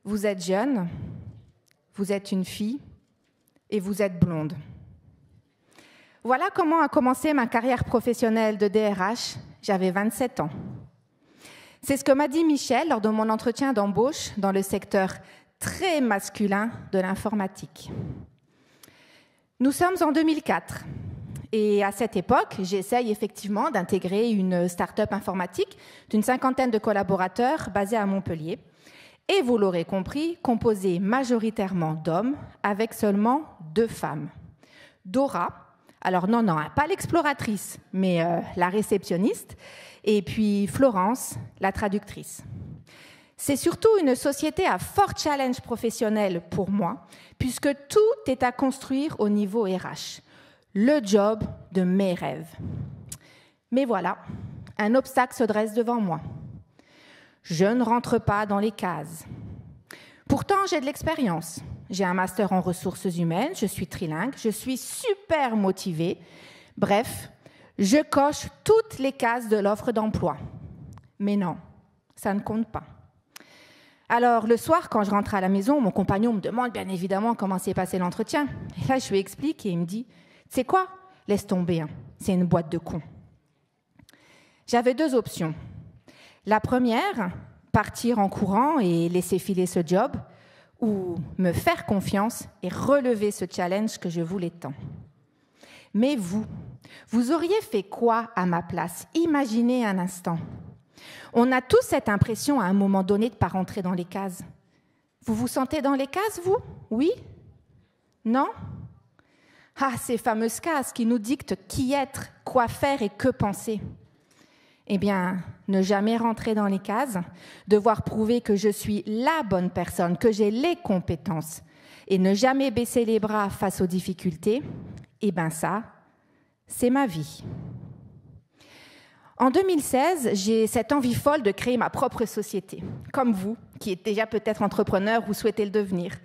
Vous êtes jeune, vous êtes une fille et vous êtes blonde. Voilà comment a commencé ma carrière professionnelle de DRH. J'avais 27 ans. C'est ce que m'a dit Michel lors de mon entretien d'embauche dans le secteur très masculin de l'informatique. Nous sommes en 2004 et à cette époque, j'essaye effectivement d'intégrer une start-up informatique d'une 50aine de collaborateurs basée à Montpellier. Et vous l'aurez compris, composée majoritairement d'hommes avec seulement 2 femmes. Dora, alors non, pas l'exploratrice, mais la réceptionniste, et puis Florence, la traductrice. C'est surtout une société à fort challenge professionnel pour moi, puisque tout est à construire au niveau RH. Le job de mes rêves. Mais voilà, un obstacle se dresse devant moi. Je ne rentre pas dans les cases. Pourtant, j'ai de l'expérience. J'ai un master en ressources humaines, je suis trilingue, je suis super motivée. Bref, je coche toutes les cases de l'offre d'emploi. Mais non, ça ne compte pas. Alors, le soir, quand je rentre à la maison, mon compagnon me demande bien évidemment comment s'est passé l'entretien. Et là, je lui explique et il me dit « Tu sais quoi ? Laisse tomber, hein. C'est une boîte de cons. » J'avais 2 options. La première, partir en courant et laisser filer ce job, ou me faire confiance et relever ce challenge que je voulais tant. Mais vous auriez fait quoi à ma place ? Imaginez un instant. On a tous cette impression à un moment donné de ne pas rentrer dans les cases. Vous vous sentez dans les cases, vous ? Oui ? Non ? Ah, ces fameuses cases qui nous dictent qui être, quoi faire et que penser. Eh bien, ne jamais rentrer dans les cases, devoir prouver que je suis la bonne personne, que j'ai les compétences, et ne jamais baisser les bras face aux difficultés, eh bien ça, c'est ma vie. En 2016, j'ai cette envie folle de créer ma propre société, comme vous, qui êtes déjà peut-être entrepreneur ou souhaitez le devenir.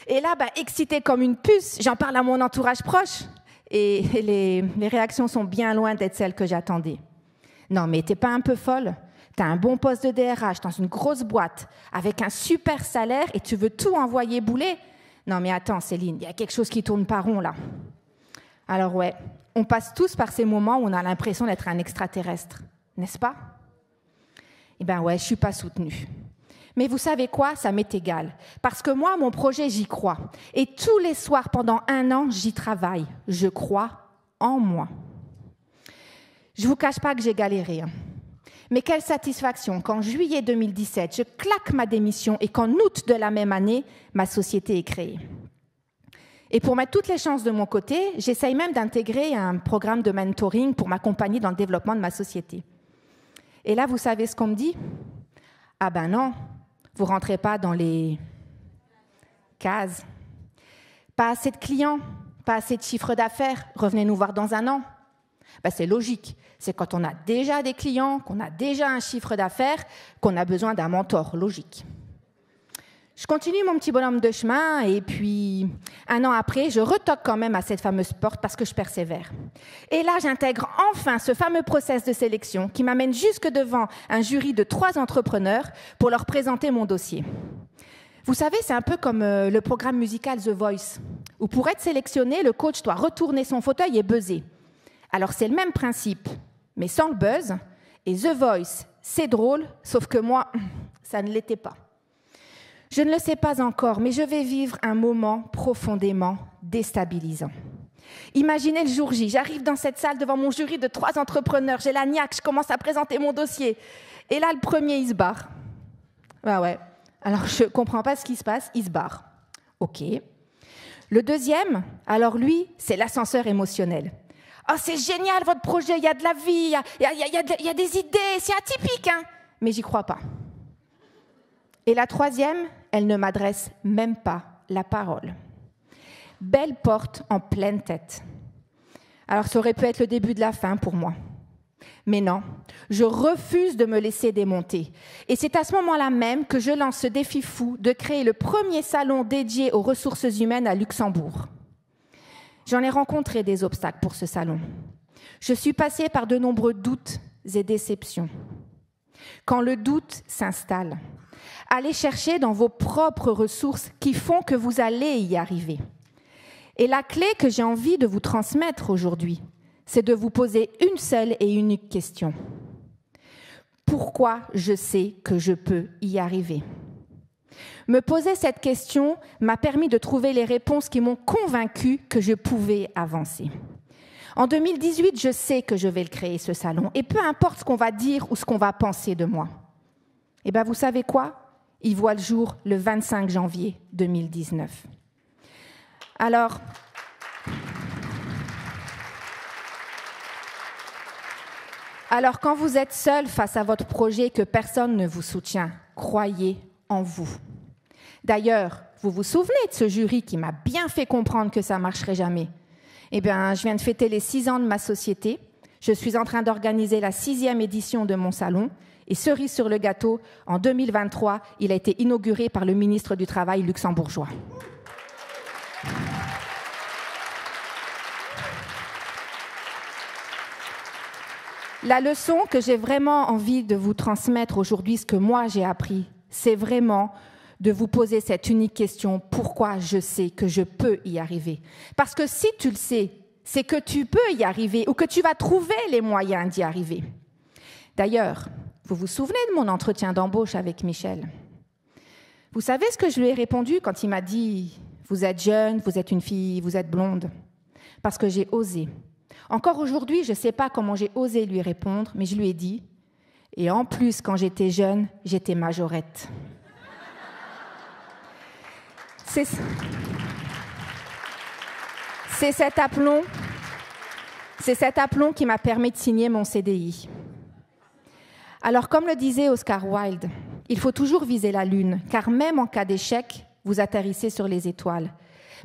Et là, excitée comme une puce, j'en parle à mon entourage proche, et les réactions sont bien loin d'être celles que j'attendais. Non, mais t'es pas un peu folle ? T'as un bon poste de DRH dans une grosse boîte, avec un super salaire, et tu veux tout envoyer bouler ? Non, mais attends, Céline, il y a quelque chose qui tourne pas rond, là. Alors ouais, on passe tous par ces moments où on a l'impression d'être un extraterrestre, n'est-ce pas ? Eh bien ouais, je suis pas soutenue. Mais vous savez quoi ? Ça m'est égal. Parce que moi, mon projet, j'y crois. Et tous les soirs, pendant 1 an, j'y travaille. Je crois en moi. Je ne vous cache pas que j'ai galéré. Mais quelle satisfaction qu'en juillet 2017, je claque ma démission et qu'en août de la même année, ma société est créée. Et pour mettre toutes les chances de mon côté, j'essaye même d'intégrer un programme de mentoring pour m'accompagner dans le développement de ma société. Et là, vous savez ce qu'on me dit ? Ah ben non, vous ne rentrez pas dans les cases. Pas assez de clients, pas assez de chiffre d'affaires, revenez nous voir dans 1 an. C'est logique, c'est quand on a déjà des clients, qu'on a déjà un chiffre d'affaires, qu'on a besoin d'un mentor, logique. Je continue mon petit bonhomme de chemin et puis 1 an après, je retoque quand même à cette fameuse porte parce que je persévère. Et là, j'intègre enfin ce fameux process de sélection qui m'amène jusque devant un jury de 3 entrepreneurs pour leur présenter mon dossier. Vous savez, c'est un peu comme le programme musical The Voice, où pour être sélectionné, le coach doit retourner son fauteuil et buzzer. Alors c'est le même principe, mais sans le buzz. Et The Voice, c'est drôle, sauf que moi, ça ne l'était pas. Je ne le sais pas encore, mais je vais vivre un moment profondément déstabilisant. Imaginez le jour J, j'arrive dans cette salle devant mon jury de 3 entrepreneurs, j'ai la niaque, je commence à présenter mon dossier. Et là, le premier, il se barre. Ouais. Alors, je ne comprends pas ce qui se passe, il se barre. OK. Le deuxième, alors lui, c'est l'ascenseur émotionnel. Oh, c'est génial votre projet, il y a de la vie, il y a des idées, c'est atypique, hein. Mais j'y crois pas. Et la troisième, elle ne m'adresse même pas la parole. Belle porte en pleine tête. Alors ça aurait pu être le début de la fin pour moi. Mais non, je refuse de me laisser démonter. Et c'est à ce moment-là même que je lance ce défi fou de créer le premier salon dédié aux ressources humaines à Luxembourg. J'en ai rencontré des obstacles pour ce salon. Je suis passée par de nombreux doutes et déceptions. Quand le doute s'installe, Allez chercher dans vos propres ressources qui font que vous allez y arriver. Et la clé que j'ai envie de vous transmettre aujourd'hui, c'est de vous poser une seule et unique question. Pourquoi je sais que je peux y arriver ? Me poser cette question m'a permis de trouver les réponses qui m'ont convaincu que je pouvais avancer. En 2018, je sais que je vais le créer, ce salon, et peu importe ce qu'on va dire ou ce qu'on va penser de moi. Eh bien, vous savez quoi ? Il voit le jour le 25 janvier 2019. Alors, quand vous êtes seul face à votre projet, que personne ne vous soutient, croyez en vous. D'ailleurs, vous vous souvenez de ce jury qui m'a bien fait comprendre que ça ne marcherait jamais ? Eh bien, je viens de fêter les 6 ans de ma société. Je suis en train d'organiser la 6e édition de mon salon. Et cerise sur le gâteau, en 2023, il a été inauguré par le ministre du Travail luxembourgeois. La leçon que j'ai vraiment envie de vous transmettre aujourd'hui, ce que moi j'ai appris, c'est vraiment de vous poser cette unique question, pourquoi je sais que je peux y arriver ? Parce que si tu le sais, c'est que tu peux y arriver ou que tu vas trouver les moyens d'y arriver. D'ailleurs, vous vous souvenez de mon entretien d'embauche avec Michel ? Vous savez ce que je lui ai répondu quand il m'a dit « Vous êtes jeune, vous êtes une fille, vous êtes blonde ?» Parce que j'ai osé. Encore aujourd'hui, je ne sais pas comment j'ai osé lui répondre, mais je lui ai dit « Et en plus, quand j'étais jeune, j'étais majorette. » C'est cet aplomb qui m'a permis de signer mon CDI. Alors, comme le disait Oscar Wilde, il faut toujours viser la lune, car même en cas d'échec, vous atterrissez sur les étoiles.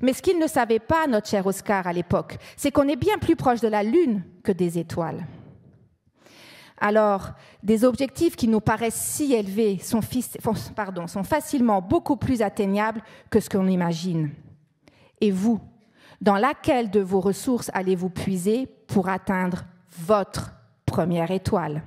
Mais ce qu'il ne savait pas, notre cher Oscar, à l'époque, c'est qu'on est bien plus proche de la lune que des étoiles. Alors, des objectifs qui nous paraissent si élevés sont facilement beaucoup plus atteignables que ce qu'on imagine. Et vous, dans laquelle de vos ressources allez-vous puiser pour atteindre votre première étoile ?